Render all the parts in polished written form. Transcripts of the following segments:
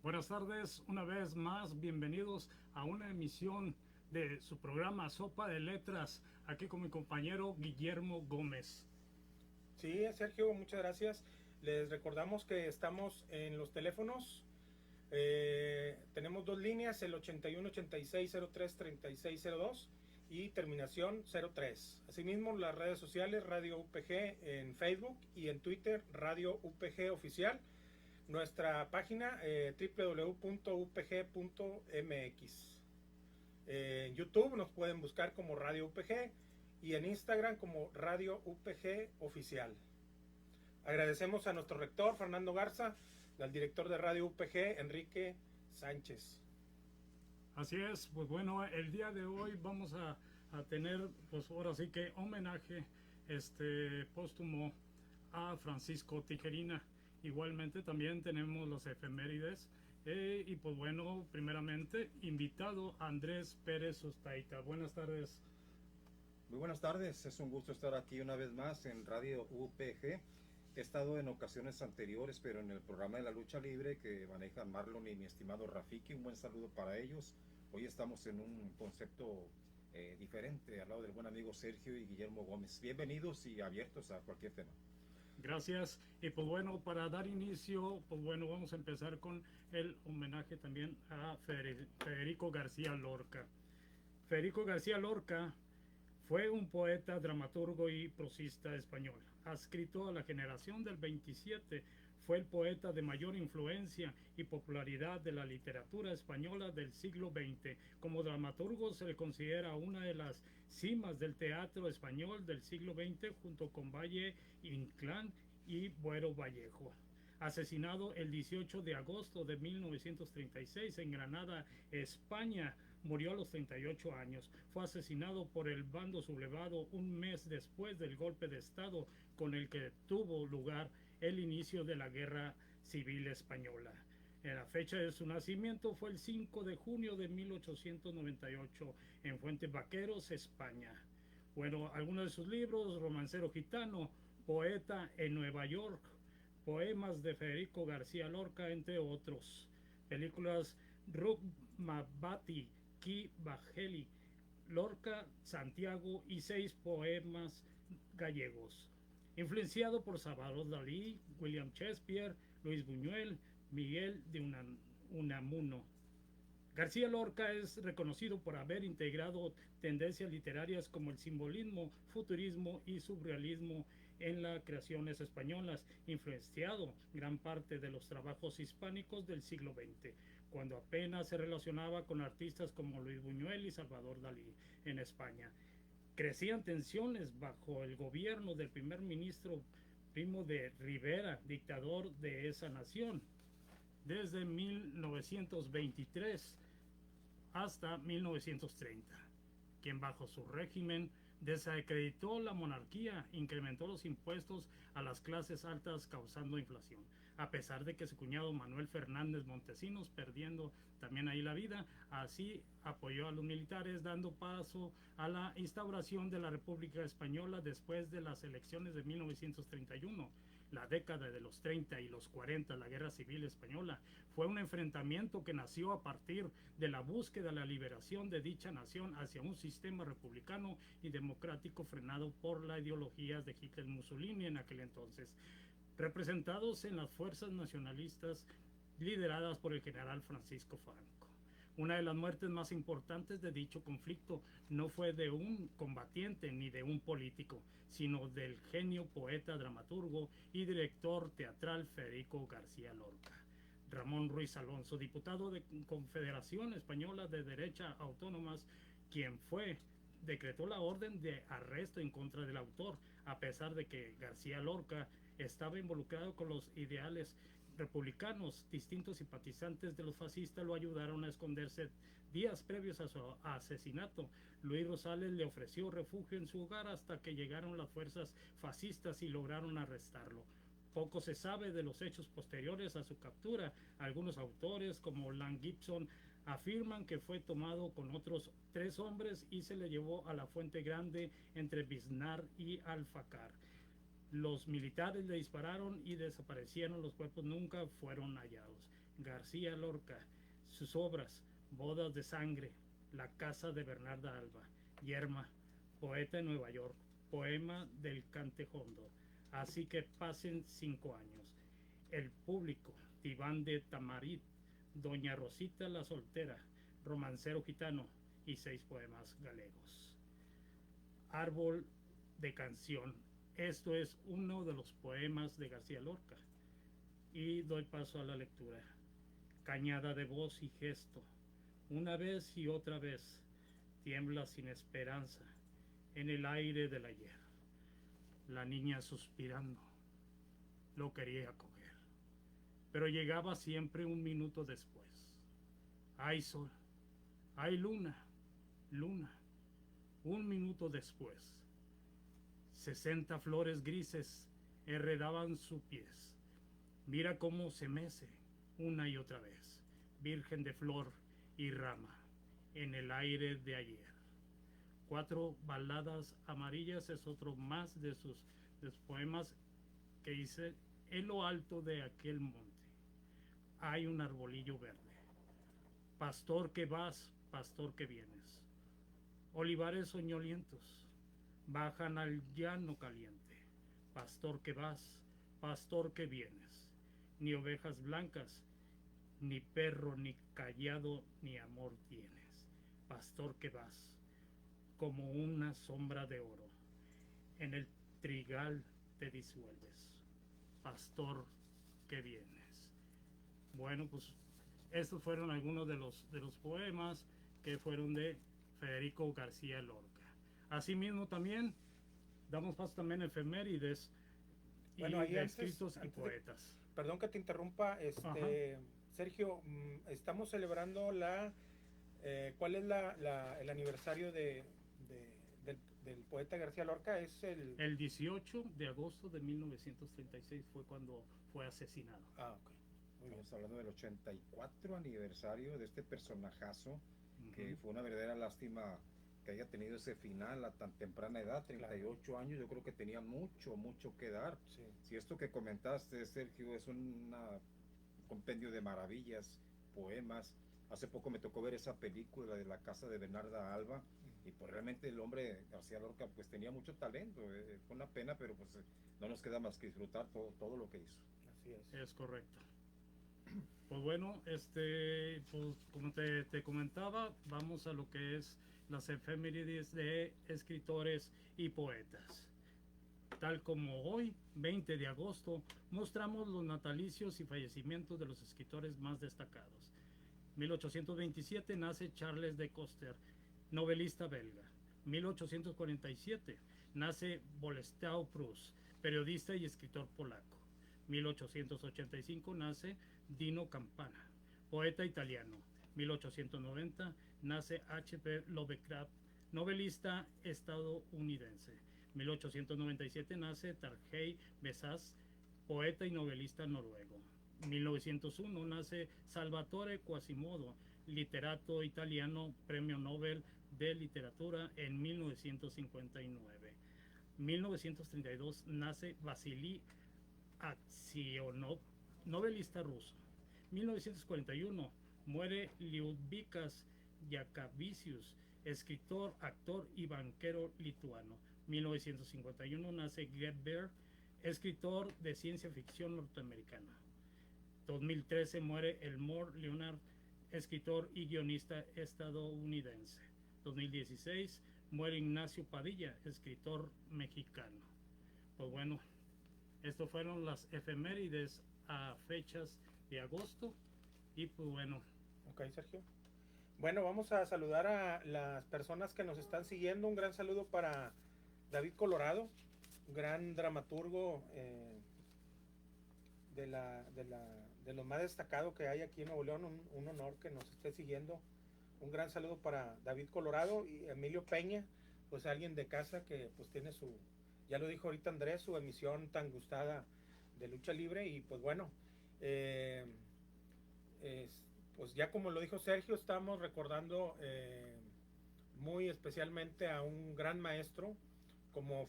Buenas tardes, una vez más, bienvenidos a una emisión de su programa Sopa de Letras, aquí con mi compañero Guillermo Gómez. Sí, Sergio, muchas gracias. Les recordamos que estamos en los teléfonos. Tenemos dos líneas, el 8186033602 y terminación 03. Asimismo, las redes sociales Radio UPG en Facebook y en Twitter Radio UPG Oficial. Nuestra página www.upg.mx. En YouTube nos pueden buscar como Radio UPG y en Instagram como Radio UPG Oficial. Agradecemos a nuestro rector Fernando Garza, al director de Radio UPG Enrique Sánchez. Así es, pues bueno, el día de hoy vamos a tener, pues ahora sí que homenaje póstumo a Francisco Tijerina. Igualmente también tenemos las efemérides y pues bueno, primeramente invitado Andrés Pérez Ustaita. Buenas tardes. Muy buenas tardes, es un gusto estar aquí una vez más en Radio UPG. He estado en ocasiones anteriores, pero en el programa de la lucha libre que manejan Marlon y mi estimado Rafiki, un buen saludo para ellos. Hoy estamos en un concepto diferente al lado del buen amigo Sergio y Guillermo Gómez. Bienvenidos y abiertos a cualquier tema. Gracias. Y pues bueno, para dar inicio, pues bueno, vamos a empezar con el homenaje también a Federico García Lorca. Federico García Lorca fue un poeta, dramaturgo y prosista español. Adscrito a la generación del 27, fue el poeta de mayor influencia y popularidad de la literatura española del siglo XX. Como dramaturgo se le considera una de las cimas del teatro español del siglo XX junto con Valle Inclán y Buero Vallejo. Asesinado el 18 de agosto de 1936 en Granada, España. Murió a los 38 años. Fue asesinado por el bando sublevado un mes después del golpe de Estado con el que tuvo lugar el inicio de la Guerra Civil Española. La fecha de su nacimiento fue el 5 de junio de 1898 en Fuentes Vaqueros, España. Bueno, algunos de sus libros: Romancero Gitano, Poeta en Nueva York, Poemas de Federico García Lorca, entre otros. Películas: Rukmabati, Ki Bajeli, Lorca, Santiago y 6 poemas gallegos. Influenciado por Salvador Dalí, William Shakespeare, Luis Buñuel, Miguel de Unamuno. García Lorca es reconocido por haber integrado tendencias literarias como el simbolismo, futurismo y surrealismo en las creaciones españolas, influenciado gran parte de los trabajos hispánicos del siglo XX, cuando apenas se relacionaba con artistas como Luis Buñuel y Salvador Dalí en España. Crecían tensiones bajo el gobierno del primer ministro Primo de Rivera, dictador de esa nación, desde 1923 hasta 1930, quien bajo su régimen desacreditó la monarquía, incrementó los impuestos a las clases altas causando inflación. A pesar de que su cuñado Manuel Fernández Montesinos, perdiendo también ahí la vida, así apoyó a los militares, dando paso a la instauración de la República Española después de las elecciones de 1931. La década de los 30 y los 40, la Guerra Civil Española, fue un enfrentamiento que nació a partir de la búsqueda de la liberación de dicha nación hacia un sistema republicano y democrático frenado por las ideologías de Hitler y Mussolini en aquel entonces, representados en las fuerzas nacionalistas lideradas por el general Francisco Franco. Una de las muertes más importantes de dicho conflicto no fue de un combatiente ni de un político, sino del genio poeta, dramaturgo y director teatral Federico García Lorca. Ramón Ruiz Alonso, diputado de Confederación Española de Derecha Autónomas, quien decretó la orden de arresto en contra del autor, a pesar de que García Lorca estaba involucrado con los ideales republicanos. Distintos simpatizantes de los fascistas lo ayudaron a esconderse. Días previos a su asesinato, Luis Rosales le ofreció refugio en su hogar hasta que llegaron las fuerzas fascistas y lograron arrestarlo. Poco se sabe de los hechos posteriores a su captura. Algunos autores, como Lang Gibson, afirman que fue tomado con otros 3 hombres y se le llevó a la Fuente Grande entre Biznar y Alfacar. Los militares le dispararon y desaparecieron. Los cuerpos nunca fueron hallados. García Lorca. Sus obras: Bodas de Sangre, La Casa de Bernarda Alba, Yerma, Poeta en Nueva York, Poema del Cantejondo, Así que pasen 5 años, El Público, Diván de Tamarit, Doña Rosita la Soltera, Romancero Gitano y 6 poemas galegos. Árbol de Canción. Esto es uno de los poemas de García Lorca. Y doy paso a la lectura. Cañada de voz y gesto. Una vez y otra vez tiembla sin esperanza en el aire del ayer. La niña suspirando lo quería coger, pero llegaba siempre un minuto después. Hay sol, hay luna, luna. Un minuto después, 60 flores grises enredaban sus pies. Mira cómo se mece una y otra vez, virgen de flor y rama, en el aire de ayer. 4 baladas amarillas es otro más de sus poemas que dice: en lo alto de aquel monte hay un arbolillo verde. Pastor que vas, pastor que vienes. Olivares soñolientos bajan al llano caliente. Pastor que vas, pastor que vienes. Ni ovejas blancas, ni perro, ni callado, ni amor tienes. Pastor que vas, como una sombra de oro, en el trigal te disuelves. Pastor que vienes. Bueno, pues estos fueron algunos de los poemas que fueron de Federico García Lorca. Asimismo también damos paso también a efemérides y Bueno, ahí de antes- escritos y antes de- poetas. Perdón que te interrumpa, Sergio, estamos celebrando ¿cuál es el aniversario del poeta García Lorca? Es El 18 de agosto de 1936 fue cuando fue asesinado. ok. Muy bien. Estamos hablando del 84 aniversario de este personajazo, que Ujú. fue una verdadera lástima que haya tenido ese final a tan temprana edad, 38 años. Yo creo que tenía mucho que dar. Sí. Si esto que comentaste, Sergio, es un compendio de maravillas, poemas. Hace poco me tocó ver esa película de La Casa de Bernarda Alba, y pues realmente el hombre García Lorca pues tenía mucho talento. Fue una pena, pero pues no nos queda más que disfrutar todo lo que hizo. Así es. Es correcto. Pues bueno, pues como te comentaba, vamos a lo que es las efemérides de escritores y poetas. Tal como hoy, 20 de agosto, mostramos los natalicios y fallecimientos de los escritores más destacados. 1827 nace Charles de Coster, novelista belga. 1847 nace Bolesław Prus, periodista y escritor polaco. 1885 nace Dino Campana, poeta italiano. 1890 nace H.P. Lovecraft, novelista estadounidense. 1897 nace Tarjei Vesaas, poeta y novelista noruego. 1901 nace Salvatore Quasimodo, literato italiano, premio Nobel de literatura en 1959. 1932 nace Vasily Aksionov, novelista ruso. 1941 muere Liudvikas Jakavicius, escritor, actor y banquero lituano. 1951 nace Get Bear, escritor de ciencia ficción norteamericano. 2013 muere Elmore Leonard, escritor y guionista estadounidense. 2016 muere Ignacio Padilla, escritor mexicano. Pues bueno, estas fueron las efemérides a fechas de agosto. Y pues bueno. Ok, Sergio. Bueno, vamos a saludar a las personas que nos están siguiendo. Un gran saludo para David Colorado, gran dramaturgo de lo más destacado que hay aquí en Nuevo León. Un honor que nos esté siguiendo. Un gran saludo para David Colorado y Emilio Peña, pues alguien de casa que pues tiene ya lo dijo ahorita Andrés, su emisión tan gustada de lucha libre. Y pues bueno, pues ya como lo dijo Sergio, estamos recordando muy especialmente a un gran maestro como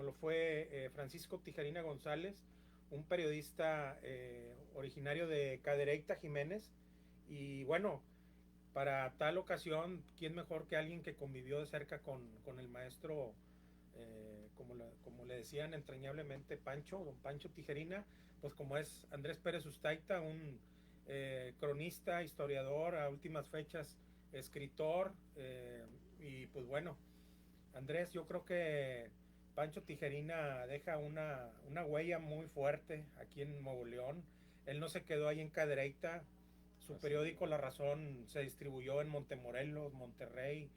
lo fue Francisco Tijerina González, un periodista originario de Cadereyta, Jiménez. Y bueno, para tal ocasión, ¿quién mejor que alguien que convivió de cerca con el maestro, como le decían entrañablemente Pancho, don Pancho Tijerina? Pues como es Andrés Pérez Ustaita, un cronista, historiador, a últimas fechas escritor, y pues bueno, Andrés, yo creo que Pancho Tijerina deja una huella muy fuerte aquí en Nuevo León. Él no se quedó ahí en Cadereyta. Su periódico La Razón se distribuyó en Montemorelos, Monterrey,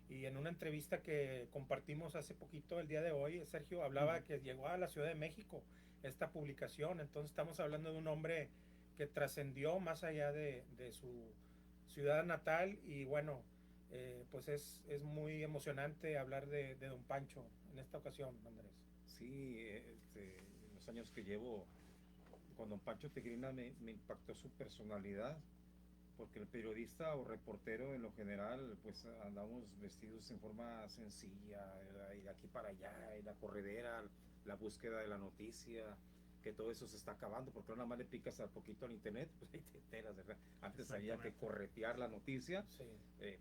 y en una entrevista que compartimos hace poquito, el día de hoy, Sergio hablaba que llegó a la Ciudad de México esta publicación. Entonces estamos hablando de un hombre que trascendió más allá de su ciudad natal. Y bueno, pues es muy emocionante hablar de don Pancho en esta ocasión, Andrés. Sí, los años que llevo con don Pancho Tijerina me impactó su personalidad, porque el periodista o reportero en lo general pues andamos vestidos en forma sencilla, y de aquí para allá, y la corredera, la búsqueda de la noticia, que todo eso se está acabando, porque no nada más le picas a poquito al internet, pues ahí te enteras, ¿verdad? Antes había que corretear la noticia, Sí.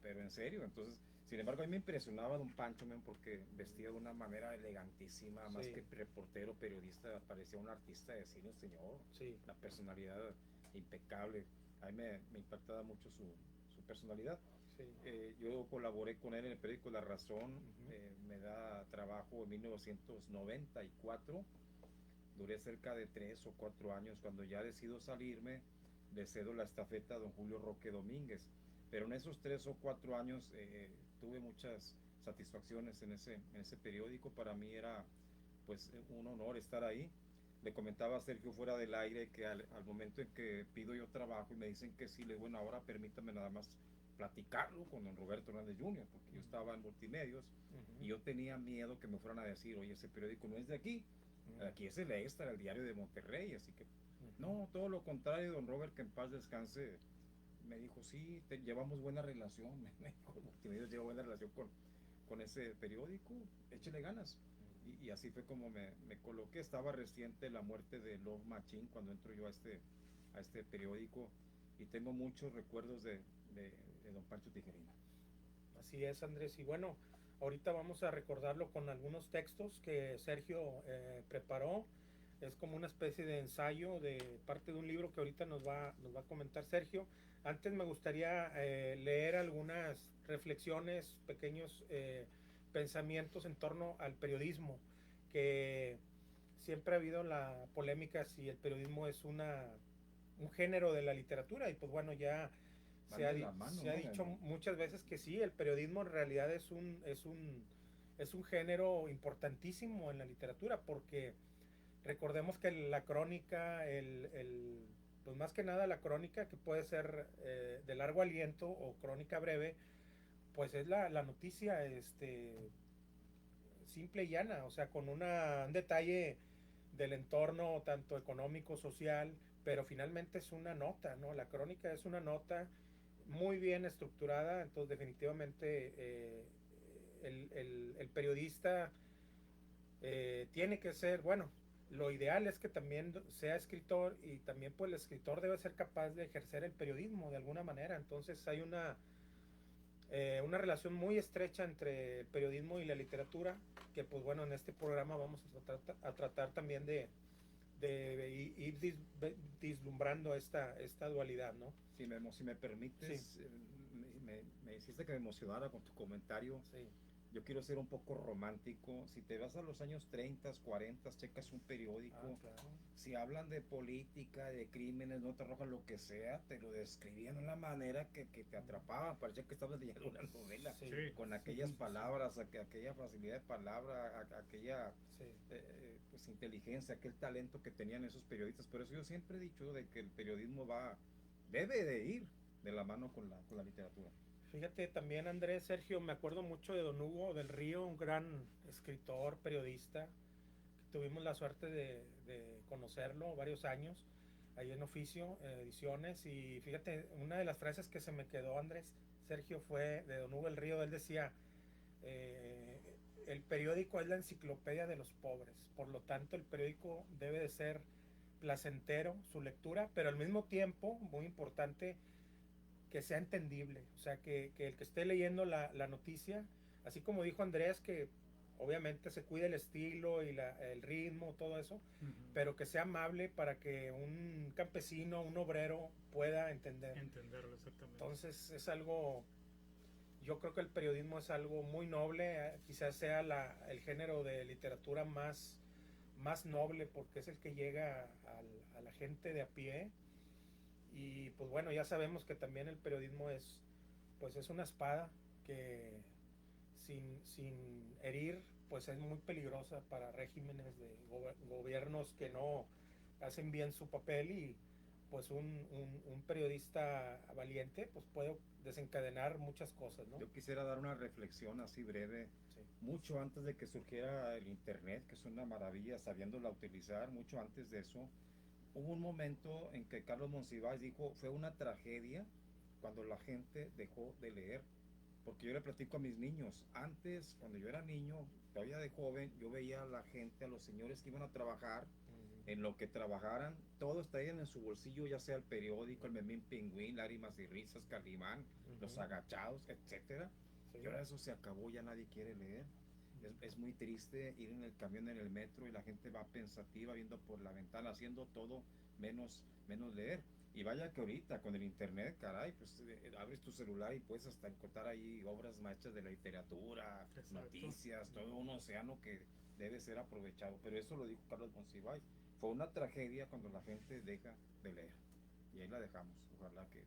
pero en serio. Entonces, sin embargo, a mí me impresionaba don Pancho, porque vestía de una manera elegantísima, más que reportero, periodista, parecía un artista de cine, señor. Sí. La personalidad impecable. A mí me impactaba mucho su personalidad. Sí. Yo colaboré con él en el periódico La Razón. Me da trabajo en 1994. Duré cerca de 3 o 4 años. Cuando ya decido salirme, le cedo la estafeta a don Julio Roque Domínguez. Pero en esos 3 o 4 años tuve muchas satisfacciones en ese periódico. Para mí era pues un honor estar ahí. Le comentaba a Sergio fuera del aire que al momento en que pido yo trabajo y me dicen que sí, le digo, bueno, ahora permítame nada más platicarlo con don Roberto Hernández Jr., porque yo estaba en multimedios y yo tenía miedo que me fueran a decir, oye, ese periódico no es de aquí, aquí es el Extra, el Diario de Monterrey. Así que no, todo lo contrario, don Robert, que en paz descanse, me dijo, sí, llevamos buena relación, multimedios lleva buena relación con ese periódico, échale ganas. Y así fue como me coloqué. Estaba reciente la muerte de Love Machine cuando entro yo a este periódico, y tengo muchos recuerdos de don Pancho Tijerina. Así es, Andrés. Y bueno, ahorita vamos a recordarlo con algunos textos que Sergio preparó. Es como una especie de ensayo de parte de un libro que ahorita nos va a comentar Sergio. Antes me gustaría leer algunas reflexiones, pequeños pensamientos en torno al periodismo, que siempre ha habido la polémica si el periodismo es un género de la literatura. Y pues bueno, ya se ha dicho muchas veces que sí, el periodismo en realidad es un género importantísimo en la literatura, porque recordemos que la crónica, pues más que nada la crónica, que puede ser de largo aliento o crónica breve, pues es la noticia simple y llana, o sea, con un detalle del entorno tanto económico, social, pero finalmente es una nota, ¿no? La crónica es una nota muy bien estructurada. Entonces definitivamente el periodista tiene que ser, bueno, lo ideal es que también sea escritor, y también pues el escritor debe ser capaz de ejercer el periodismo de alguna manera. Entonces hay una relación muy estrecha entre el periodismo y la literatura, que pues bueno, en este programa vamos a tratar también de ir vislumbrando esta dualidad, ¿no? Si me permites, sí. me hiciste que me emocionara con tu comentario. Sí. Yo quiero ser un poco romántico. Si te vas a los años 30, 40, checas un periódico, claro. Si hablan de política, de crímenes, nota roja, lo que sea, te lo describían de una manera que te atrapaba. Parecía que estabas leyendo una novela, Sí. con aquellas palabras, aquella facilidad de palabra, aquella pues inteligencia, aquel talento que tenían esos periodistas. Por eso yo siempre he dicho de que el periodismo debe de ir de la mano con la literatura. Fíjate también, Andrés, Sergio, me acuerdo mucho de don Hugo del Río, un gran escritor, periodista, que tuvimos la suerte de conocerlo varios años ahí en Oficio Ediciones. Y fíjate, una de las frases que se me quedó, Andrés, Sergio, fue de don Hugo del Río. Él decía, el periódico es la enciclopedia de los pobres, por lo tanto el periódico debe de ser placentero su lectura, pero al mismo tiempo, muy importante, que sea entendible. O sea, que el que esté leyendo la noticia, así como dijo Andrés, que obviamente se cuide el estilo y el ritmo, todo eso, pero que sea amable para que un campesino, un obrero pueda entender. Entenderlo, exactamente. Entonces es algo, yo creo que el periodismo es algo muy noble, quizás sea el género de literatura más noble porque es el que llega a la gente de a pie. Y pues bueno, ya sabemos que también el periodismo pues es una espada que sin herir, pues es muy peligrosa para regímenes de gobiernos que no hacen bien su papel, y pues un periodista valiente pues puede desencadenar muchas cosas, ¿no? Yo quisiera dar una reflexión así breve. Sí. Mucho antes de que surgiera el internet, que es una maravilla sabiéndola utilizar, mucho antes de eso, hubo un momento en que Carlos Monsiváis dijo, fue una tragedia cuando la gente dejó de leer. Porque yo le platico a mis niños, antes, cuando yo era niño, todavía de joven, yo veía a la gente, a los señores que iban a trabajar, en lo que trabajaran, todos traían en su bolsillo, ya sea el periódico, el Memín Pingüín, Lágrimas y Risas, Calimán, Los Agachados, etcétera. Sí. Y ahora eso se acabó, ya nadie quiere leer. Es muy triste ir en el camión, en el metro, y la gente va pensativa, viendo por la ventana, haciendo todo menos leer. Y vaya que ahorita con el internet, caray, pues abres tu celular y puedes hasta encontrar ahí obras maestras de la literatura, exacto, noticias, todo un océano que debe ser aprovechado. Pero eso lo dijo Carlos Monsiváis. Fue una tragedia cuando la gente deja de leer. Y ahí la dejamos. Ojalá que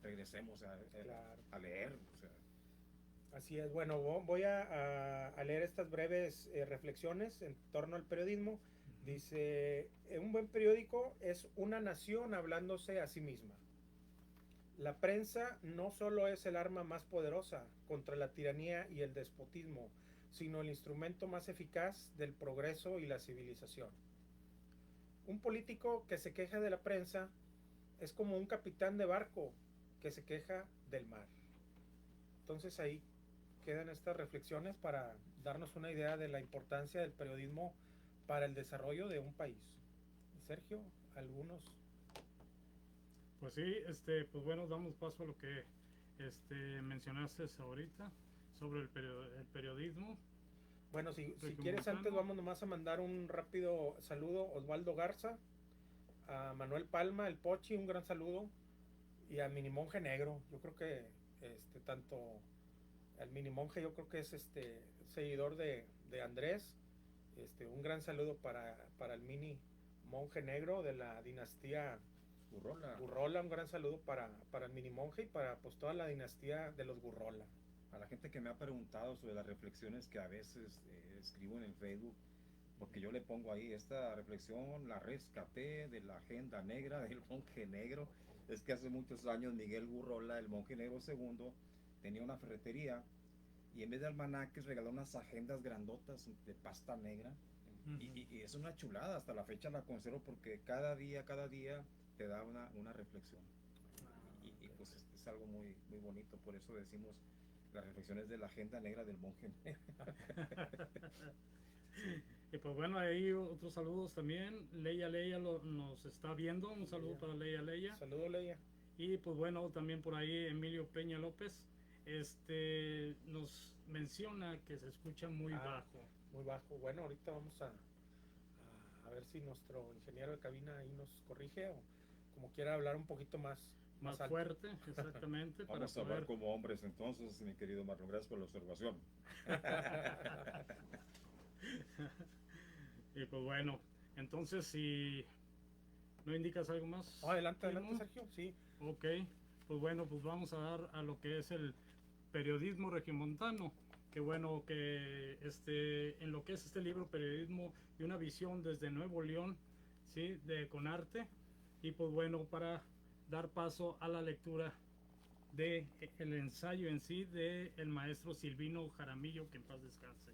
regresemos claro, a leer. O sea. Así es. Bueno, voy a leer estas breves reflexiones en torno al periodismo. Dice, un buen periódico es una nación hablándose a sí misma. La prensa no solo es el arma más poderosa contra la tiranía y el despotismo, sino el instrumento más eficaz del progreso y la civilización. Un político que se queja de la prensa es como un capitán de barco que se queja del mar. Entonces ahí quedan estas reflexiones para darnos una idea de la importancia del periodismo para el desarrollo de un país. Sergio, algunos. Pues sí, pues bueno, damos paso a lo que mencionaste ahorita sobre el periodismo. Bueno, si quieres antes vamos nomás a mandar un rápido saludo a Osvaldo Garza, a Manuel Palma, el Pochi, un gran saludo, y a Mini Monje Negro. Yo creo que tanto al Mini Monje, yo creo que es seguidor de Andrés. Un gran saludo para el Mini Monje Negro de la dinastía Gurrola. Un gran saludo para el Mini Monje y para pues toda la dinastía de los Gurrola. A la gente que me ha preguntado sobre las reflexiones que a veces escribo en el Facebook, porque yo le pongo ahí esta reflexión, la rescaté de la agenda negra del monje negro. Es que hace muchos años Miguel Gurrola, el monje negro segundo, tenía una ferretería, y en vez de almanaques regaló unas agendas grandotas de pasta negra. Y es una chulada, hasta la fecha la conservo porque cada día te da una reflexión. Y pues es algo muy, muy bonito, por eso decimos las reflexiones de la agenda negra del monje. Y pues bueno, ahí otros saludos también. Leia nos está viendo, un saludo para Leia. Saludo, Leia. Y pues bueno, también por ahí Emilio Peña López nos menciona que se escucha muy bajo. Muy bajo. Bueno, ahorita vamos a ver si nuestro ingeniero de cabina ahí nos corrige, o como quiera hablar un poquito más fuerte, exactamente. Vamos a hablar como hombres entonces, mi querido Marlon. Gracias por la observación. Y pues bueno, entonces si no indicas algo más. Adelante, Sergio. Sí. Ok, pues bueno, pues vamos a dar a lo que es el periodismo regiomontano. Que bueno, que en lo que es este libro, Periodismo y una visión desde Nuevo León, ¿sí? De Conarte. Y pues bueno, para dar paso a la lectura de el ensayo en sí de el maestro Silvino Jaramillo, que en paz descanse.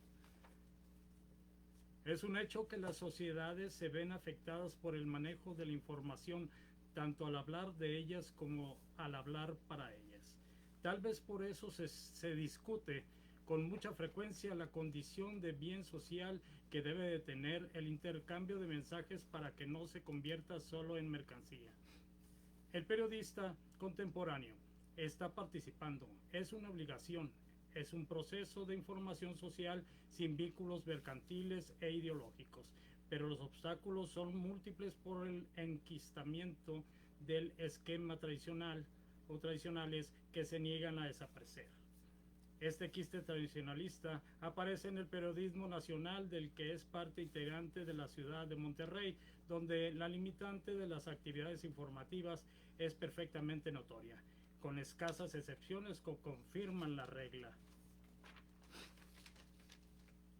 Es un hecho que las sociedades se ven afectadas por el manejo de la información, tanto al hablar de ellas como al hablar para ellas. Tal vez por eso se discute con mucha frecuencia la condición de bien social que debe de tener el intercambio de mensajes para que no se convierta solo en mercancía. El periodista contemporáneo está participando, es una obligación, es un proceso de información social sin vínculos mercantiles e ideológicos, pero los obstáculos son múltiples por el enquistamiento del esquema tradicional o tradicionales que se niegan a desaparecer. Este quiste tradicionalista aparece en el periodismo nacional del que es parte integrante de la ciudad de Monterrey, donde la limitante de las actividades informativas es perfectamente notoria, con escasas excepciones que confirman la regla.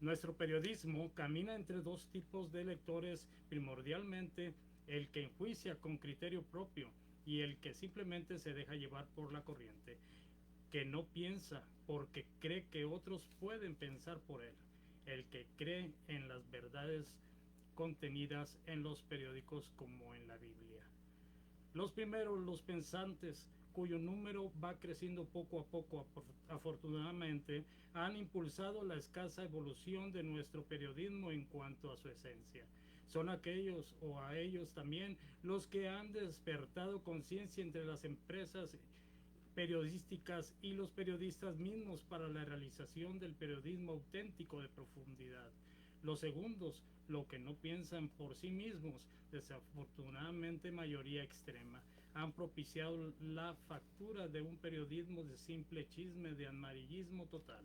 Nuestro periodismo camina entre dos tipos de lectores, primordialmente el que enjuicia con criterio propio y el que simplemente se deja llevar por la corriente, que no piensa porque cree que otros pueden pensar por él, el que cree en las verdades contenidas en los periódicos como en la Biblia. Los primeros, los pensantes, cuyo número va creciendo poco a poco, afortunadamente, han impulsado la escasa evolución de nuestro periodismo en cuanto a su esencia. Son aquellos, o a ellos también, los que han despertado conciencia entre las empresas periodísticas y los periodistas mismos para la realización del periodismo auténtico de profundidad. Los segundos, lo que no piensan por sí mismos, desafortunadamente mayoría extrema, han propiciado la factura de un periodismo de simple chisme, de amarillismo total.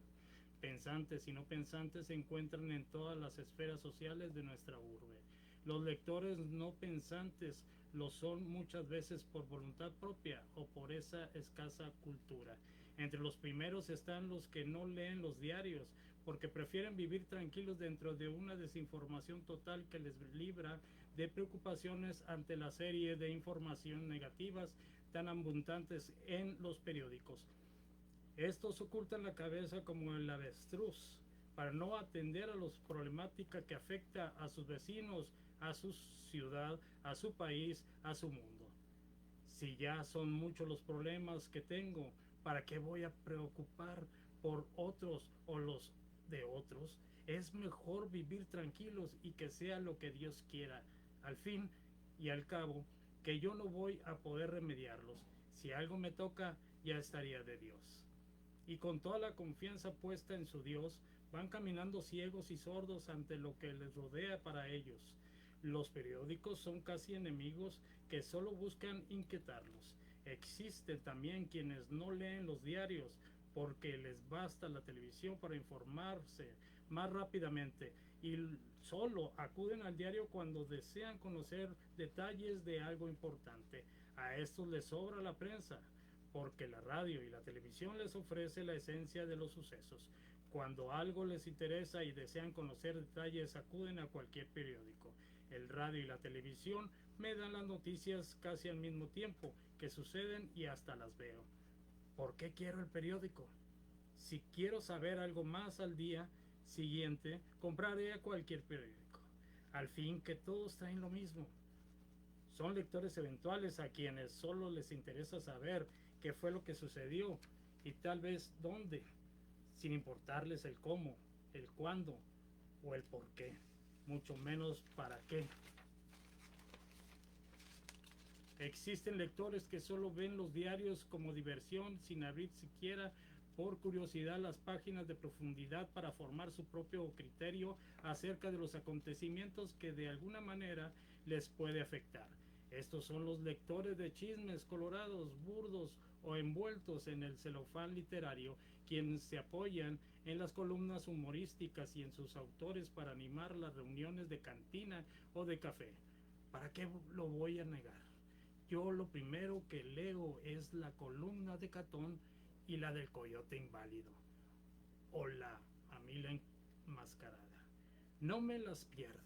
Pensantes y no pensantes se encuentran en todas las esferas sociales de nuestra urbe. Los lectores no pensantes lo son muchas veces por voluntad propia o por esa escasa cultura. Entre los primeros están los que no leen los diarios porque prefieren vivir tranquilos dentro de una desinformación total que les libra de preocupaciones ante la serie de información negativas tan abundantes en los periódicos. Estos ocultan la cabeza como el avestruz para no atender a las problemáticas que afecta a sus vecinos, a su ciudad, a su país, a su mundo. Si ya son muchos los problemas que tengo, ¿para qué voy a preocupar por otros o los de otros? Es mejor vivir tranquilos y que sea lo que Dios quiera. Al fin y al cabo, que yo no voy a poder remediarlos. Si algo me toca, ya estaría de Dios. Y con toda la confianza puesta en su Dios, van caminando ciegos y sordos ante lo que les rodea para ellos. Los periódicos son casi enemigos que solo buscan inquietarlos. Existen también quienes no leen los diarios porque les basta la televisión para informarse más rápidamente y solo acuden al diario cuando desean conocer detalles de algo importante. A estos les sobra la prensa porque la radio y la televisión les ofrece la esencia de los sucesos. Cuando algo les interesa y desean conocer detalles, acuden a cualquier periódico. El radio y la televisión me dan las noticias casi al mismo tiempo que suceden y hasta las veo. ¿Por qué quiero el periódico? Si quiero saber algo más al día siguiente, compraré a cualquier periódico. Al fin que todos traen lo mismo. Son lectores eventuales a quienes solo les interesa saber qué fue lo que sucedió y tal vez dónde, sin importarles el cómo, el cuándo o el por qué, mucho menos para qué. Existen lectores que solo ven los diarios como diversión sin abrir siquiera por curiosidad las páginas de profundidad para formar su propio criterio acerca de los acontecimientos que de alguna manera les puede afectar. Estos son los lectores de chismes colorados, burdos o envueltos en el celofán literario, quienes se apoyan en las columnas humorísticas y en sus autores para animar las reuniones de cantina o de café. ¿Para qué lo voy a negar? Yo lo primero que leo es la columna de Catón y la del Coyote Inválido, o la Amila Enmascarada. No me las pierdo.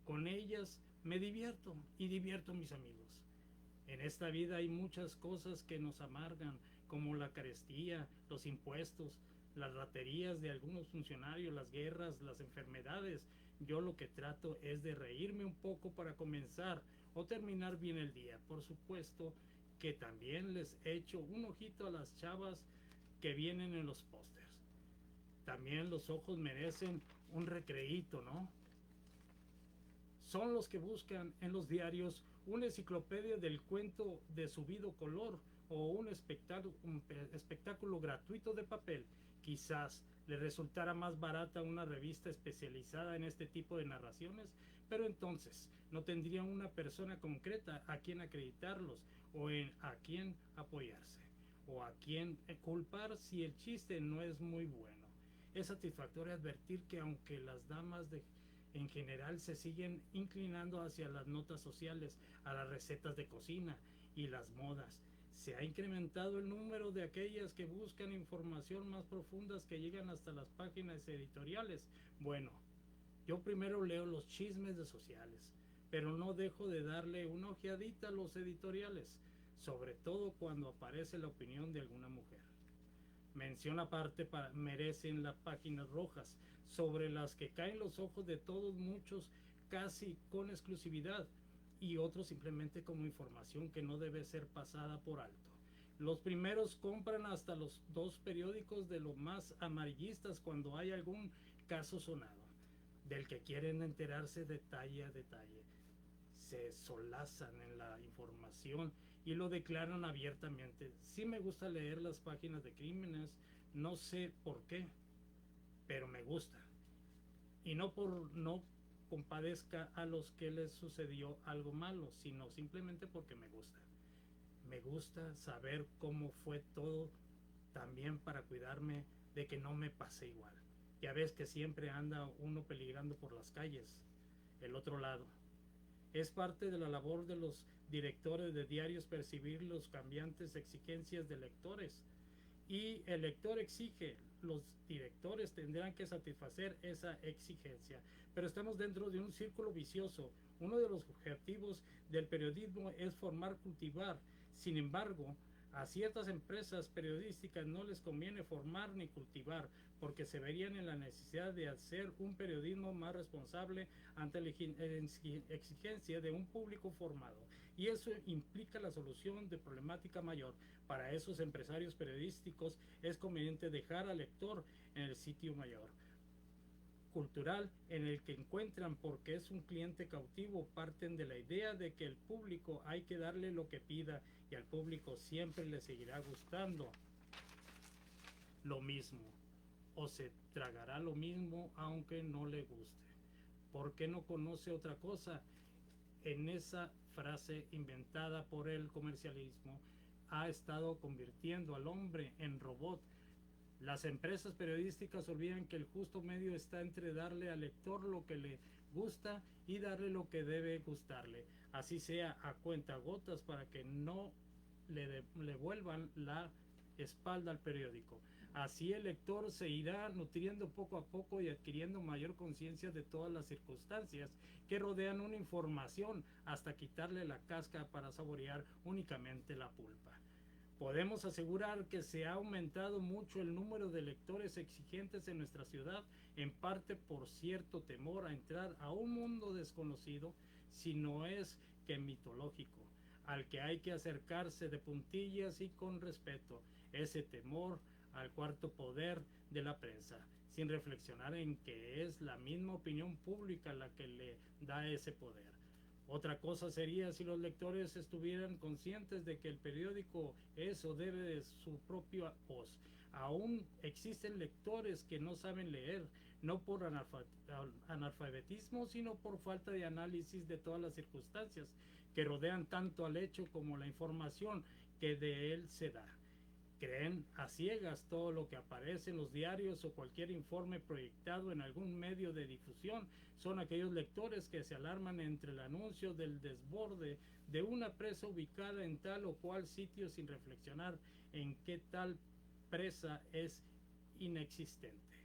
Con ellas me divierto y divierto a mis amigos. En esta vida hay muchas cosas que nos amargan, como la carestía, los impuestos, las raterías de algunos funcionarios, las guerras, las enfermedades. Yo lo que trato es de reírme un poco para comenzar o terminar bien el día. Por supuesto que también les echo un ojito a las chavas que vienen en los pósters. También los ojos merecen un recreíto, ¿no? son los que buscan en los diarios una enciclopedia del cuento de subido color o un espectáculo gratuito de papel. Quizás le resultara más barata una revista especializada en este tipo de narraciones, pero entonces no tendrían una persona concreta a quien acreditarlos o a quien apoyarse o a quien culpar si el chiste no es muy bueno. Es satisfactorio advertir que aunque las damas en general se siguen inclinando hacia las notas sociales, a las recetas de cocina y las modas, se ha incrementado el número de aquellas que buscan información más profundas que llegan hasta las páginas editoriales. Bueno, yo primero leo los chismes de sociales, pero no dejo de darle una ojeadita a los editoriales, sobre todo cuando aparece la opinión de alguna mujer. Mención aparte merecen las páginas rojas, sobre las que caen los ojos de todos, muchos casi con exclusividad y otros simplemente como información que no debe ser pasada por alto. Los primeros compran hasta los dos periódicos de los más amarillistas cuando hay algún caso sonado, del que quieren enterarse detalle a detalle. Se solazan en la información y lo declaran abiertamente. Sí me gusta leer las páginas de crímenes, no sé por qué, pero me gusta. Y no compadezca a los que les sucedió algo malo, sino simplemente porque me gusta. Me gusta saber cómo fue todo, también para cuidarme de que no me pase igual. Ya ves que siempre anda uno peligrando por las calles. El otro lado. Es parte de la labor de los directores de diarios percibir los cambiantes exigencias de lectores. Y el lector exige, los directores tendrán que satisfacer esa exigencia. Pero estamos dentro de un círculo vicioso. Uno de los objetivos del periodismo es formar, cultivar. Sin embargo, a ciertas empresas periodísticas no les conviene formar ni cultivar, porque se verían en la necesidad de hacer un periodismo más responsable ante la exigencia de un público formado. Y eso implica la solución de problemática mayor. Para esos empresarios periodísticos es conveniente dejar al lector en el sitio mayor cultural en el que encuentran, porque es un cliente cautivo. Parten de la idea de que el público hay que darle lo que pida y al público siempre le seguirá gustando lo mismo o se tragará lo mismo aunque no le guste. ¿Por qué no conoce otra cosa? En esa frase inventada por el comercialismo ha estado convirtiendo al hombre en robot. Las empresas periodísticas olvidan que el justo medio está entre darle al lector lo que le gusta y darle lo que debe gustarle, así sea a cuentagotas, para que no le vuelvan la espalda al periódico. Así el lector se irá nutriendo poco a poco y adquiriendo mayor conciencia de todas las circunstancias que rodean una información, hasta quitarle la cáscara para saborear únicamente la pulpa. Podemos asegurar que se ha aumentado mucho el número de lectores exigentes en nuestra ciudad, en parte por cierto temor a entrar a un mundo desconocido, si no es que mitológico, al que hay que acercarse de puntillas y con respeto. Ese temor al cuarto poder de la prensa, sin reflexionar en que es la misma opinión pública la que le da ese poder. Otra cosa sería si los lectores estuvieran conscientes de que el periódico es o debe de su propia voz. Aún existen lectores que no saben leer, no por analfabetismo, sino por falta de análisis de todas las circunstancias que rodean tanto al hecho como la información que de él se da. Creen a ciegas todo lo que aparece en los diarios o cualquier informe proyectado en algún medio de difusión. Son aquellos lectores que se alarman entre el anuncio del desborde de una presa ubicada en tal o cual sitio sin reflexionar en que tal presa es inexistente.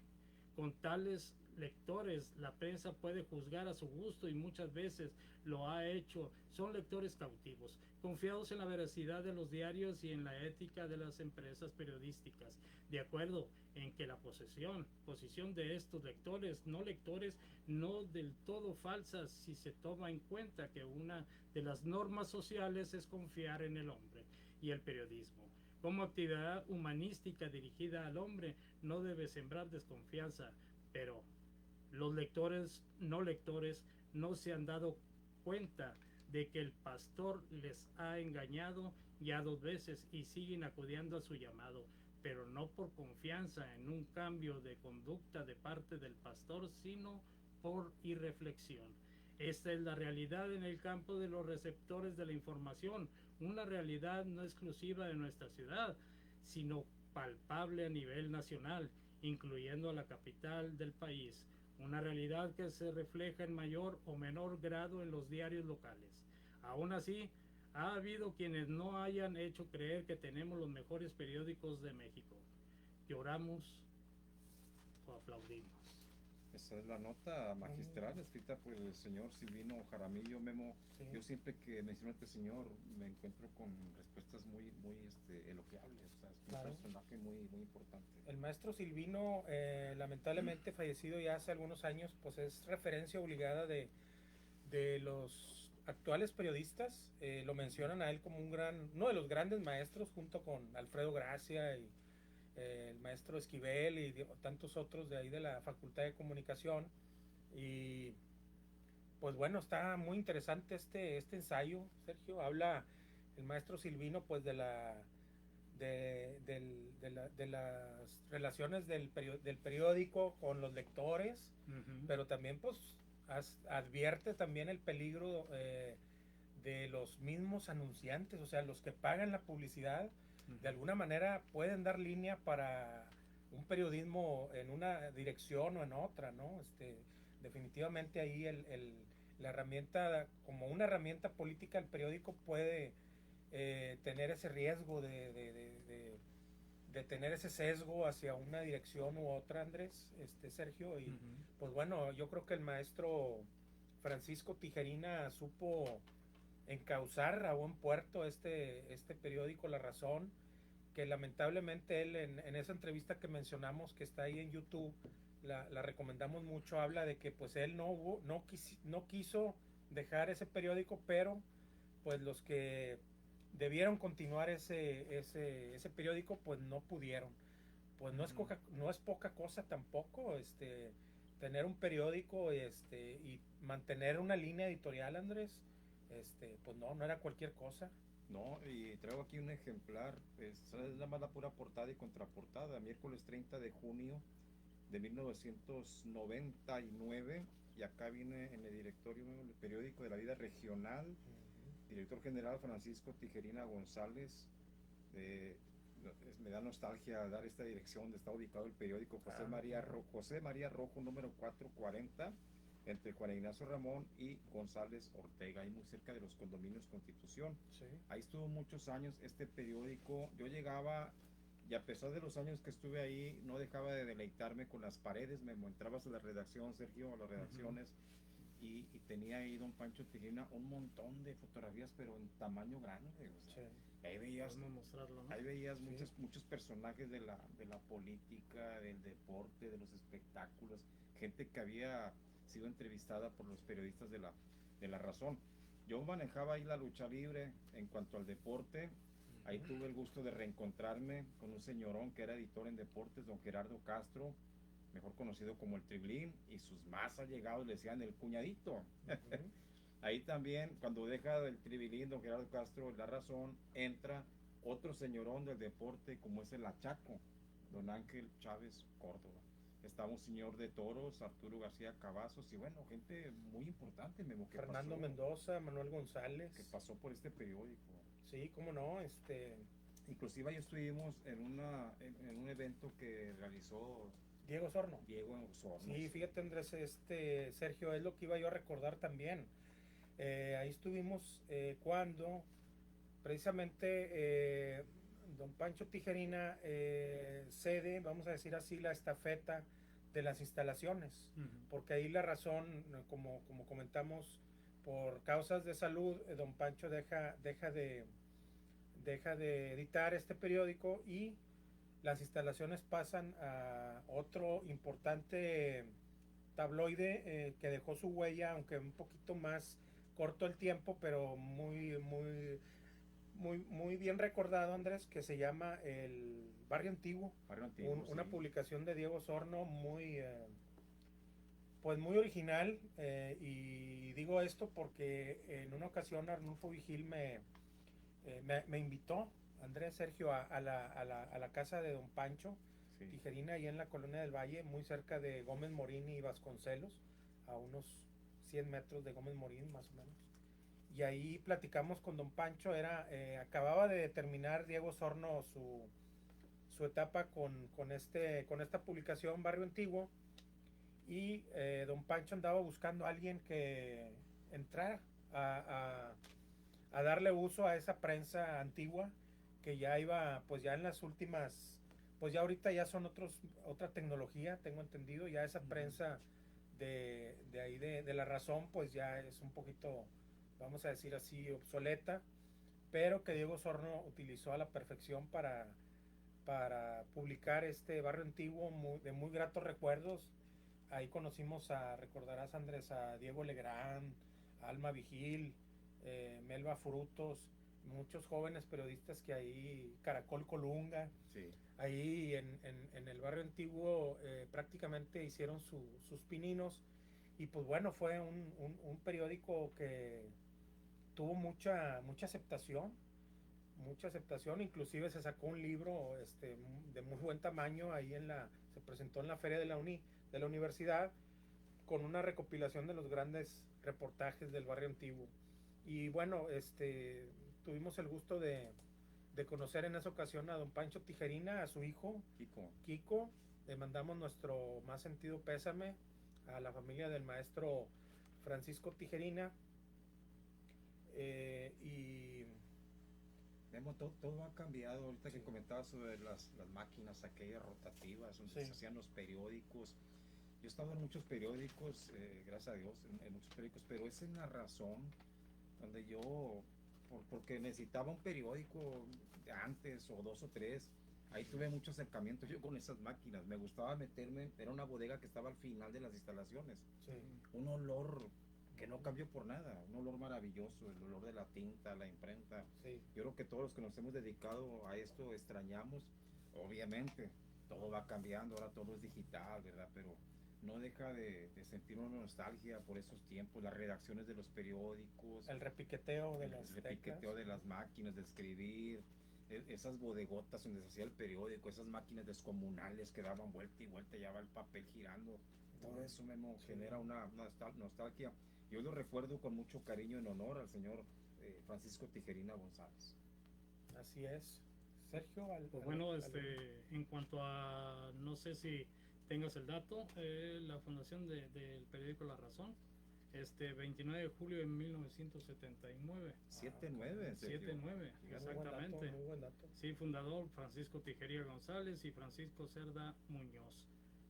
Con tales lectores la prensa puede juzgar a su gusto y muchas veces lo ha hecho. Son lectores cautivos, confiados en la veracidad de los diarios y en la ética de las empresas periodísticas, de acuerdo en que la posición de estos lectores no del todo falsa, si se toma en cuenta que una de las normas sociales es confiar en el hombre, y el periodismo, como actividad humanística dirigida al hombre, no debe sembrar desconfianza, pero los lectores no se han dado cuenta de que el pastor les ha engañado ya 2 veces y siguen acudiendo a su llamado, pero no por confianza en un cambio de conducta de parte del pastor, sino por irreflexión. Esta es la realidad en el campo de los receptores de la información, una realidad no exclusiva de nuestra ciudad, sino palpable a nivel nacional, incluyendo a la capital del país, una realidad que se refleja en mayor o menor grado en los diarios locales. Aún así, ha habido quienes no hayan hecho creer que tenemos los mejores periódicos de México. Lloramos o aplaudimos. Esa es la nota magistral escrita por el señor Silvino Jaramillo. Memo. Sí. Yo siempre que menciono a este señor me encuentro con respuestas muy elogiables. O sea, es un Claro. personaje muy importante. El maestro Silvino, lamentablemente fallecido ya hace algunos años, pues es referencia obligada de los actuales periodistas. Lo mencionan a él como uno de los grandes maestros, junto con Alfredo Gracia y el maestro Esquivel y tantos otros de ahí de la Facultad de Comunicación. Y pues bueno, está muy interesante este ensayo, Sergio. Habla el maestro Silvino pues de las relaciones del periódico con los lectores, pero también pues advierte también el peligro de los mismos anunciantes, o sea, los que pagan la publicidad, de alguna manera pueden dar línea para un periodismo en una dirección o en otra, ¿no? Definitivamente ahí la herramienta, como una herramienta política, el periódico puede tener ese riesgo de tener ese sesgo hacia una dirección u otra, Andrés, Sergio, y pues bueno, yo creo que el maestro Francisco Tijerina supo encauzar a buen puerto este periódico La Razón, que lamentablemente él en esa entrevista que mencionamos, que está ahí en YouTube, la recomendamos mucho, habla de que pues él no quiso dejar ese periódico, pero pues los que debieron continuar ese periódico pues no pudieron. Pues no es poca cosa tampoco tener un periódico y mantener una línea editorial, Andrés. Pues no era cualquier cosa. No, y traigo aquí un ejemplar, es nada más la pura portada y contraportada, miércoles 30 de junio de 1999, y acá viene en el directorio del periódico de la vida regional, director general Francisco Tijerina González. Me da nostalgia dar esta dirección donde está ubicado el periódico, José María Rojo, número 440, entre Juan Ignacio Ramón y González Ortega, ahí muy cerca de los condominios Constitución. Sí. Ahí estuvo muchos años este periódico. Yo llegaba, y a pesar de los años que estuve ahí, no dejaba de deleitarme con las paredes. Me entrabas a la redacción, Sergio, a las redacciones, y tenía ahí don Pancho Tijerina un montón de fotografías, pero en tamaño grande. O sea, Sí. ahí veías, mostrarlo, ¿no? ahí veías Sí. muchos personajes de la política, del deporte, de los espectáculos, gente que había sido entrevistada por los periodistas de la Razón. Yo manejaba ahí la lucha libre. En cuanto al deporte, ahí tuve el gusto de reencontrarme con un señorón que era editor en deportes, don Gerardo Castro, mejor conocido como el Triblín, y sus más allegados le decían el cuñadito. Ahí también, cuando deja el Tribilín, don Gerardo Castro, La Razón, entra otro señorón del deporte como es el Achaco, don Ángel Chávez Córdoba. Estaba un señor de toros, Arturo García Cavazos, y bueno, gente muy importante, Memo, que Fernando Mendoza, Manuel González. que pasó por este periódico. Sí, cómo no, Inclusive ahí estuvimos en un evento que realizó Diego Osorno. Diego Osorno. Sí, fíjate, Andrés, Sergio, es lo que iba yo a recordar también. Ahí estuvimos cuando precisamente don Pancho Tijerina cede, vamos a decir así, la estafeta de las instalaciones, porque ahí La Razón, como comentamos, por causas de salud, don Pancho deja de editar este periódico y las instalaciones pasan a otro importante tabloide que dejó su huella, aunque un poquito más corto el tiempo, pero muy bien recordado, Andrés, que se llama el Barrio Antiguo. Barrio Antiguo, Una sí. publicación de Diego Osorno muy pues muy original, y digo esto porque en una ocasión Arnulfo Vigil me invitó, Andrés Sergio, a la casa de don Pancho Sí. Tijerina, ahí en la Colonia del Valle, muy cerca de Gómez Morín y Vasconcelos, a unos 100 metros de Gómez Morín más o menos. Y ahí platicamos con don Pancho. Acababa de terminar Diego Sorno su etapa con esta publicación Barrio Antiguo, y don Pancho andaba buscando a alguien que entrara a, a darle uso a esa prensa antigua que ya iba, pues ya en las últimas, pues ya ahorita ya son otra tecnología, tengo entendido. Ya esa prensa de ahí de La Razón, pues ya es un poquito, vamos a decir así, obsoleta, pero que Diego Sorno utilizó a la perfección para publicar este Barrio Antiguo, de muy gratos recuerdos. Ahí conocimos recordarás, Andrés, a Diego Legrand, a Alma Vigil, Melba Frutos, muchos jóvenes periodistas que ahí, Caracol Colunga, Sí. ahí en el Barrio Antiguo, prácticamente hicieron sus pininos. Y pues bueno, fue un periódico que tuvo mucha aceptación. Inclusive se sacó un libro de muy buen tamaño, se presentó en la feria de la universidad, con una recopilación de los grandes reportajes del Barrio Antiguo. Y bueno, tuvimos el gusto de conocer en esa ocasión a don Pancho Tijerina, a su hijo Kiko. Le mandamos nuestro más sentido pésame a la familia del maestro Francisco Tijerina. Y Memo, todo ha cambiado. Ahorita que comentabas sobre las máquinas aquellas rotativas donde se hacían los periódicos. Yo he estado en muchos periódicos, gracias a Dios, en muchos periódicos, pero esa es la razón donde yo, porque necesitaba un periódico de antes o dos o tres. Ahí tuve mucho acercamiento yo con esas máquinas. Me gustaba meterme, era una bodega que estaba al final de las instalaciones. sí, Un olor que no cambió por nada, un olor maravilloso, el olor de la tinta, la imprenta. sí. Yo creo que todos los que nos hemos dedicado a esto extrañamos. Obviamente todo va cambiando, ahora todo es digital, ¿verdad? Pero no deja de sentir una nostalgia por esos tiempos, las redacciones de los periódicos, El repiqueteo de el las repiqueteo teclas. de las máquinas de escribir, esas bodegotas donde se hacía el periódico, esas máquinas descomunales que daban vuelta y vuelta, ya va el papel girando. Todo eso, Memo, Sí. genera una nostalgia. Yo lo recuerdo con mucho cariño en honor al señor Francisco Tijerina González. Así es. Sergio, Pues bueno, en cuanto a, no sé si tengas el dato, la fundación del periódico La Razón, 29 de julio de 1979. 7-9, 7-9, exactamente. Muy buen dato. Sí, fundador Francisco Tijerina González y Francisco Cerda Muñoz.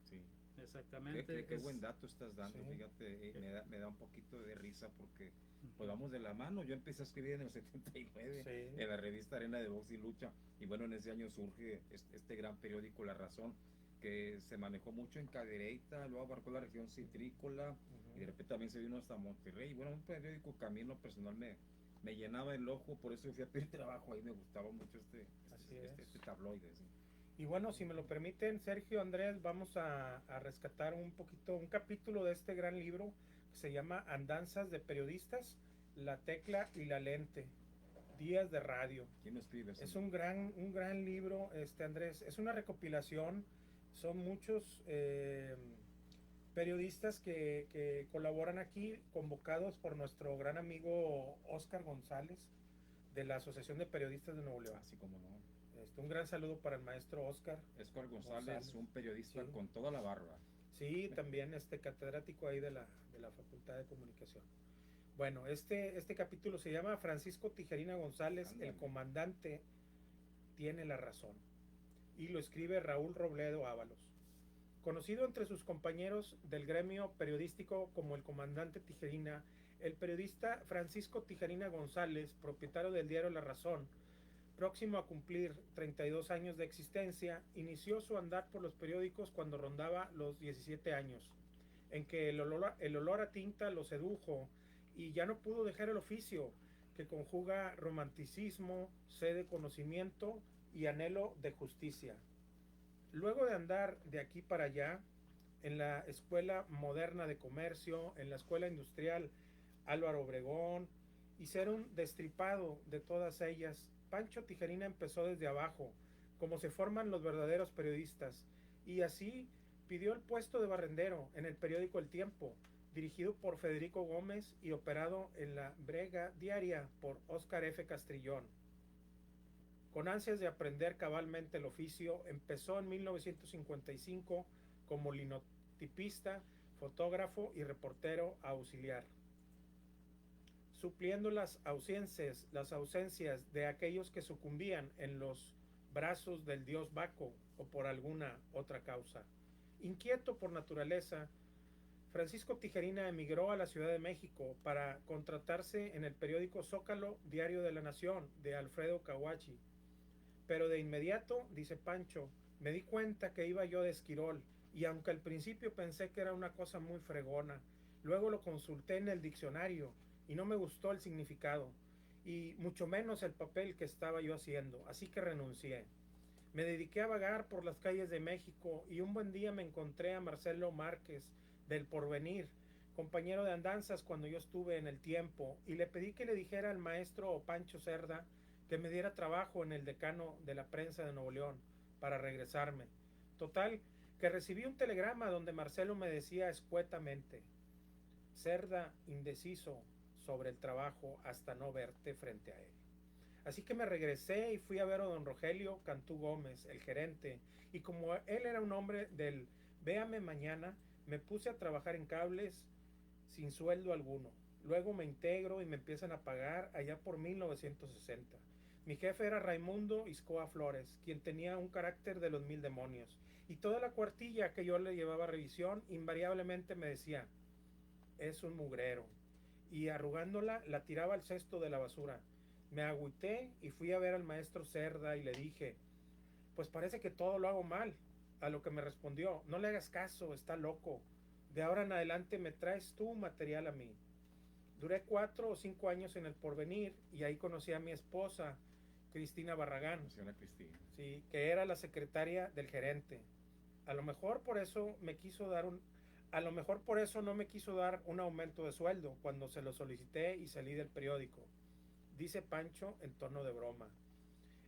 Sí. Exactamente. Qué buen dato estás dando, Sí. fíjate, me da un poquito de risa porque pues vamos de la mano. Yo empecé a escribir en el 79 Sí. en la revista Arena de Box y Lucha, y bueno, en ese año surge este gran periódico La Razón, que se manejó mucho en Cadereyta, luego abarcó la región citrícola, y de repente también se vino hasta Monterrey. Y bueno, un periódico que a mí en lo personal me llenaba el ojo, por eso fui a pedir trabajo ahí. Me gustaba mucho este tabloide, ¿sí? Y bueno, si me lo permiten, Sergio, Andrés, vamos a rescatar un capítulo de este gran libro que se llama Andanzas de Periodistas, La Tecla y la Lente, Días de Radio. ¿Quién lo escribe? Es un gran libro, Andrés. Es una recopilación. Son muchos periodistas que colaboran aquí, convocados por nuestro gran amigo Óscar González, de la Asociación de Periodistas de Nuevo León. Así como no. Un gran saludo para el maestro Óscar González, un periodista, sí, con toda la barba. Sí, también catedrático ahí de la Facultad de Comunicación. Bueno, este capítulo se llama Francisco Tijerina González, Ándale. el comandante tiene la razón, y lo escribe Raúl Robledo Ábalos. Conocido entre sus compañeros del gremio periodístico como el comandante Tijerina, el periodista Francisco Tijerina González, propietario del diario La Razón, próximo a cumplir 32 años de existencia, inició su andar por los periódicos cuando rondaba los 17 años, en que el olor a tinta lo sedujo y ya no pudo dejar el oficio, que conjuga romanticismo, sed de conocimiento y anhelo de justicia. Luego de andar de aquí para allá, en la Escuela Moderna de Comercio, en la Escuela Industrial Álvaro Obregón, y ser un destripado de todas ellas. Pancho Tijerina empezó desde abajo, como se forman los verdaderos periodistas, y así pidió el puesto de barrendero en el periódico El Tiempo, dirigido por Federico Gómez y operado en la Brega Diaria por Óscar F. Castrillón. Con ansias de aprender cabalmente el oficio, empezó en 1955 como linotipista, fotógrafo y reportero auxiliar, supliendo las ausencias de aquellos que sucumbían en los brazos del dios Baco o por alguna otra causa. Inquieto por naturaleza, Francisco Tijerina emigró a la Ciudad de México para contratarse en el periódico Zócalo, Diario de la Nación, de Alfredo Cahuachi. Pero de inmediato, dice Pancho, me di cuenta que iba yo de esquirol, y aunque al principio pensé que era una cosa muy fregona, luego lo consulté en el diccionario y no me gustó el significado, y mucho menos el papel que estaba yo haciendo, así que renuncié. Me dediqué a vagar por las calles de México y un buen día me encontré a Marcelo Márquez del Porvenir, compañero de andanzas cuando yo estuve en El Tiempo, y le pedí que le dijera al maestro Pancho Cerda que me diera trabajo en el Decano de la Prensa de Nuevo León para regresarme. Total, que recibí un telegrama donde Marcelo me decía escuetamente: Cerda indeciso sobre el trabajo hasta no verte frente a él. Así que me regresé y fui a ver a don Rogelio Cantú Gómez, el gerente, y como él era un hombre del véame mañana, me puse a trabajar en cables sin sueldo alguno. Luego me integro y me empiezan a pagar allá por 1960. Mi jefe era Raimundo Iscoa Flores, quien tenía un carácter de los 1000 demonios, y toda la cuartilla que yo le llevaba a revisión invariablemente me decía: es un mugrero, y arrugándola la tiraba al cesto de la basura. Me agüité y fui a ver al maestro Cerda y le dije: pues parece que todo lo hago mal. A lo que me respondió: no le hagas caso, está loco. De ahora en adelante me traes tú material a mí. Duré 4 o 5 años en El Porvenir y ahí conocí a mi esposa, Cristina Barragán, Cristina. Sí, que era la secretaria del gerente. A lo mejor por eso no me quiso dar un aumento de sueldo cuando se lo solicité y salí del periódico, dice Pancho en tono de broma.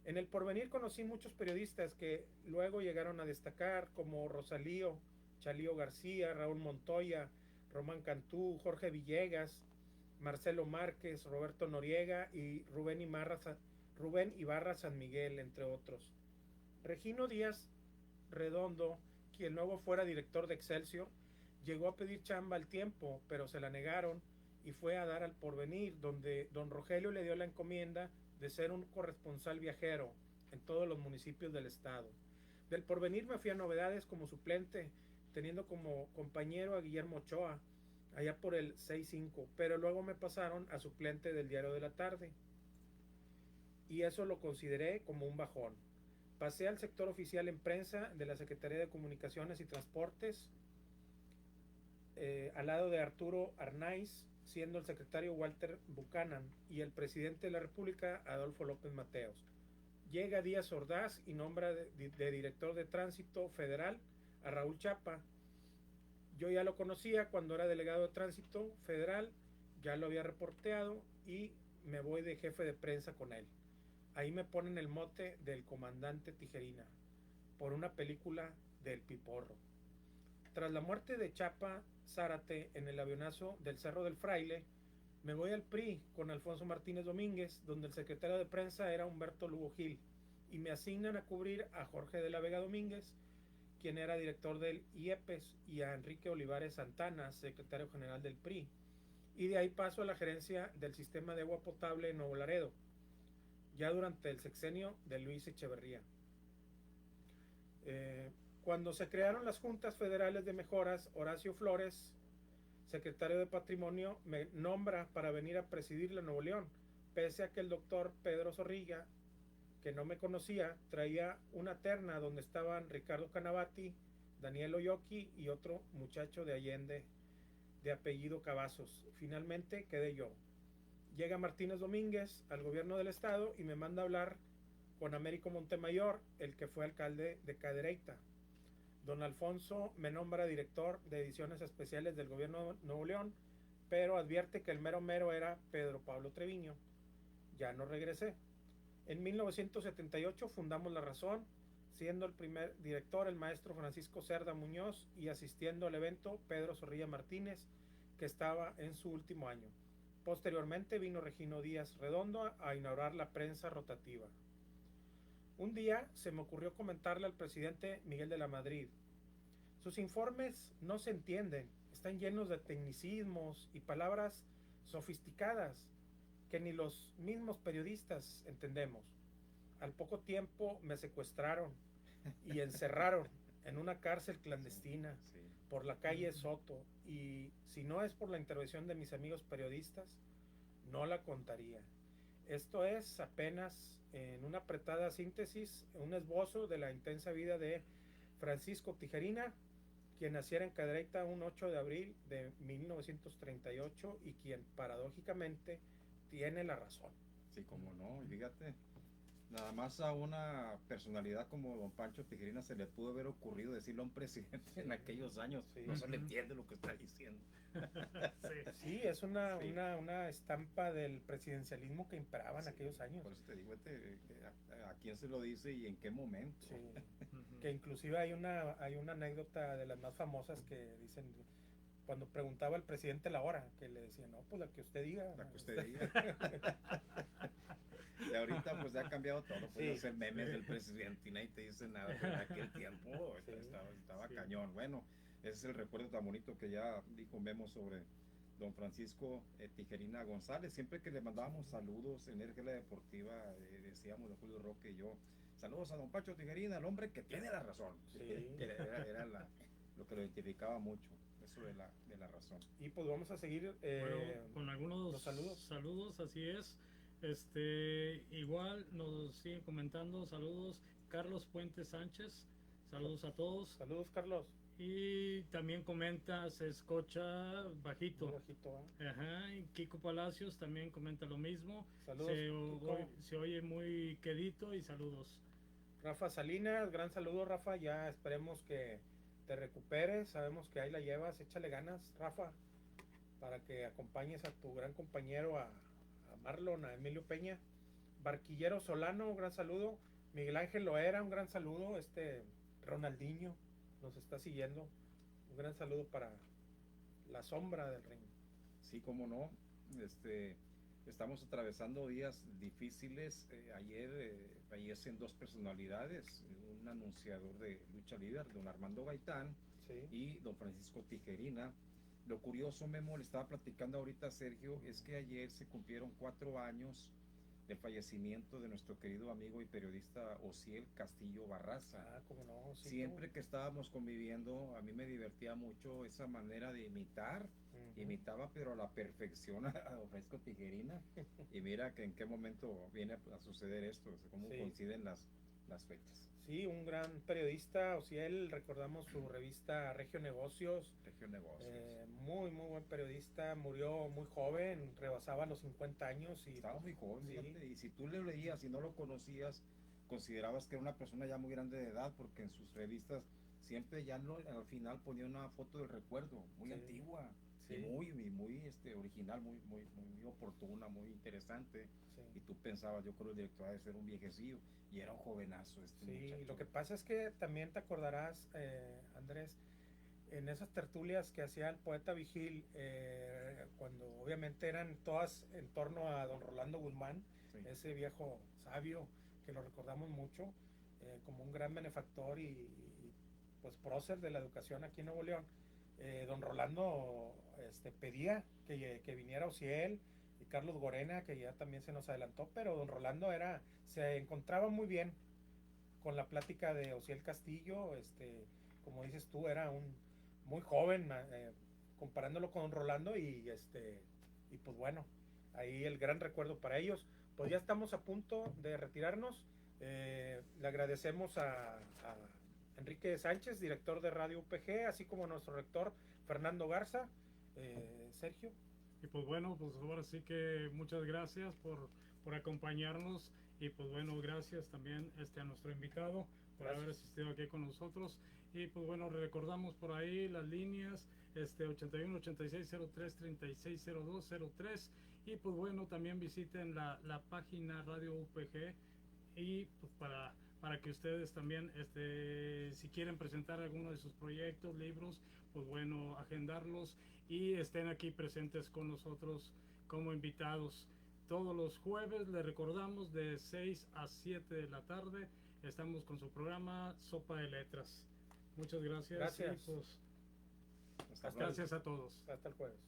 En El Porvenir conocí muchos periodistas que luego llegaron a destacar, como Rosalío, Chalío García, Raúl Montoya, Román Cantú, Jorge Villegas, Marcelo Márquez, Roberto Noriega y Rubén Ibarra San Miguel, entre otros. Regino Díaz Redondo, quien luego fuera director de Excelsior, llegó a pedir chamba al Tiempo, pero se la negaron y fue a dar al Porvenir, donde don Rogelio le dio la encomienda de ser un corresponsal viajero en todos los municipios del estado. Del Porvenir me fui a Novedades como suplente, teniendo como compañero a Guillermo Ochoa, allá por el 6-5, pero luego me pasaron a suplente del Diario de la Tarde, y eso lo consideré como un bajón. Pasé al sector oficial en prensa de la Secretaría de Comunicaciones y Transportes, al lado de Arturo Arnaiz, siendo el secretario Walter Buchanan y el presidente de la República Adolfo López Mateos. Llega Díaz Ordaz y nombra de director de Tránsito Federal a Raúl Chapa. Yo ya lo conocía cuando era delegado de Tránsito Federal, ya lo había reporteado y me voy de jefe de prensa con él. Ahí me ponen el mote del comandante Tijerina por una película del Piporro. Tras la muerte de Chapa Zárate en el avionazo del Cerro del Fraile, me voy al PRI con Alfonso Martínez Domínguez, donde el secretario de prensa era Humberto Lugo Gil, y me asignan a cubrir a Jorge de la Vega Domínguez, quien era director del IEPES, y a Enrique Olivares Santana, secretario general del PRI, y de ahí paso a la gerencia del sistema de agua potable en Nuevo Laredo, ya durante el sexenio de Luis Echeverría. Cuando se crearon las juntas federales de mejoras, Horacio Flores, secretario de Patrimonio, me nombra para venir a presidir la Nuevo León, pese a que el doctor Pedro Zorrilla, que no me conocía, traía una terna donde estaban Ricardo Canavati, Daniel Oyoki y otro muchacho de Allende de apellido Cavazos. Finalmente quedé yo. Llega Martínez Domínguez al gobierno del estado y me manda a hablar con Américo Montemayor, el que fue alcalde de Cadereyta. Don Alfonso me nombra director de ediciones especiales del gobierno de Nuevo León, pero advierte que el mero mero era Pedro Pablo Treviño. Ya no regresé. En 1978 fundamos La Razón, siendo el primer director el maestro Francisco Cerda Muñoz y asistiendo al evento Pedro Zorrilla Martínez, que estaba en su último año. Posteriormente vino Regino Díaz Redondo a inaugurar la prensa rotativa. Un día se me ocurrió comentarle al presidente Miguel de la Madrid: sus informes no se entienden, están llenos de tecnicismos y palabras sofisticadas que ni los mismos periodistas entendemos. Al poco tiempo me secuestraron y encerraron en una cárcel clandestina por la calle Soto, y si no es por la intervención de mis amigos periodistas, no la contaría. Esto es apenas, en una apretada síntesis, un esbozo de la intensa vida de Francisco Tijerina, quien naciera en Cadereyta un 8 de abril de 1938 y quien paradójicamente tiene la razón. Sí, como no, fíjate, nada más a una personalidad como don Pancho Tijerina se le pudo haber ocurrido decirle a un presidente en aquellos años, no se le entiende lo que está diciendo. Sí, es una estampa del presidencialismo que imperaba en aquellos años. Por eso te digo, a quién se lo dice y en qué momento. Sí. Que inclusive hay una anécdota de las más famosas que dicen, cuando preguntaba al presidente la hora, que le decía, no, pues la que usted diga. La que usted diga. Y ahorita pues ya ha cambiado todo, pues hacer memes del presidente y nadie te dice nada, pero en aquel tiempo estaba cañón. Bueno, ese es el recuerdo tan bonito que ya dijo Memo sobre don Francisco Tijerina González. Siempre que le mandábamos saludos en RGL Deportiva, decíamos de Julio Roque y yo, saludos a don Pancho Tijerina, el hombre que tiene la razón. Era lo que lo identificaba mucho, eso de la razón. Y pues vamos a seguir con algunos saludos, así es. Igual nos siguen comentando, saludos Carlos Puente Sánchez, saludos a todos. Saludos, Carlos. Y también comenta, se escucha bajito. Ajá, y Kiko Palacios también comenta lo mismo. Saludos, se oye muy quedito y saludos. Rafa Salinas, gran saludo, Rafa, ya esperemos que te recuperes, sabemos que ahí la llevas, échale ganas, Rafa, para que acompañes a tu gran compañero, a Marlon, a Emilio Peña. Barquillero Solano, un gran saludo. Miguel Ángel Loera, un gran saludo. Ronaldinho nos está siguiendo, un gran saludo para la sombra del ring. Sí, cómo no, estamos atravesando días difíciles. Ayer fallecen dos personalidades, un anunciador de lucha libre, don Armando Gaitán, y don Francisco Tijerina. Lo curioso, Memo, le estaba platicando ahorita a Sergio, es que ayer se cumplieron 4 años del fallecimiento de nuestro querido amigo y periodista Osiel Castillo Barraza. ¿Cómo no? Sí, siempre que estábamos conviviendo, a mí me divertía mucho esa manera de imitar. Imitaba pero a la perfección a don Francisco Tijerina. Y mira que en qué momento viene a suceder esto, cómo coinciden las fechas. Sí, un gran periodista, Osiel, recordamos su revista Regio Negocios. Muy buen periodista, murió muy joven, rebasaba los 50 años. Estaba muy joven, fíjate, y si tú le leías y no lo conocías, considerabas que era una persona ya muy grande de edad, porque en sus revistas siempre ya al final ponía una foto del recuerdo, muy antigua, y muy original, muy oportuna, muy interesante. Y tú pensabas, yo creo que el director debe ser un viejecillo, y era un jovenazo muchacho. Lo que pasa es que también te acordarás, Andrés, en esas tertulias que hacía el poeta Vigil, cuando obviamente eran todas en torno a don Rolando Guzmán, ese viejo sabio que lo recordamos mucho, como un gran benefactor y pues prócer de la educación aquí en Nuevo León. Don Rolando pedía que viniera Osiel y Carlos Gorena, que ya también se nos adelantó, pero don Rolando se encontraba muy bien con la plática de Osiel Castillo. Como dices tú, era un muy joven, comparándolo con don Rolando, y pues bueno, ahí el gran recuerdo para ellos. Pues ya estamos a punto de retirarnos. Le agradecemos a Enrique Sánchez, director de Radio UPG, así como a nuestro rector Fernando Garza. Sergio. Y pues bueno, pues ahora sí que muchas gracias por acompañarnos, y pues bueno, gracias también a nuestro invitado por Gracias. haber asistido aquí con nosotros. Y pues bueno, recordamos por ahí las líneas 81 86 03 36 02 03. Y pues bueno, también visiten la página Radio UPG y pues para que ustedes también, si quieren presentar alguno de sus proyectos, libros, pues bueno, agendarlos y estén aquí presentes con nosotros como invitados. Todos los jueves, les recordamos, de 6 a 7 de la tarde, estamos con su programa Sopa de Letras. Muchas gracias. Gracias. Y pues, Hasta Hasta luego. gracias a todos. Hasta el jueves.